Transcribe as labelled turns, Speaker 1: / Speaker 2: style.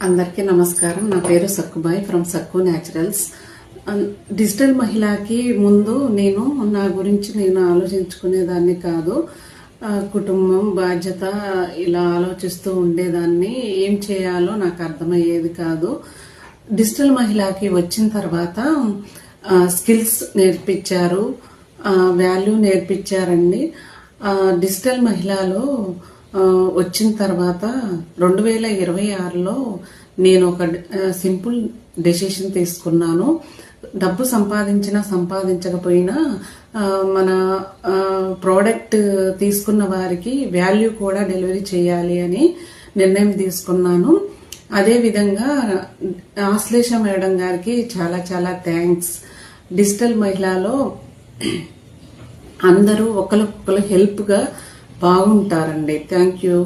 Speaker 1: అందరికీ నమస్కారం. నా పేరు Sakkubai from Sakku naturals. Digital మహిళకి ముందు నేను నా గురించి నేను ఆలోచించుకునేదాన్ని కాదు. కుటుంబం బాధ్యత ఇలా ఆలోచిస్తూ ఉండేదాన్ని. ఏం చేయాలో నాకు అర్థమయ్యేది కాదు. డిజిటల్ మహిళకి వచ్చిన తర్వాత స్కిల్స్ నేర్పించారు, వాల్యూ నేర్పించారండి. డిజిటల్ మహిళలో వచ్చిన తర్వాత 2026లో నేను ఒక సింపుల్ డెసిషన్ తీసుకున్నాను. డబ్బు సంపాదించకపోయినా మన ప్రోడక్ట్ తీసుకున్న వారికి వాల్యూ కూడా డెలివరీ చేయాలి అని నిర్ణయం తీసుకున్నాను. అదేవిధంగా ఆశ్లేష మేడం గారికి చాలా చాలా థ్యాంక్స్. డిజిటల్ మహిళలో అందరూ ఒకరికొకరు హెల్ప్గా బాగుంటారండి. Thank you.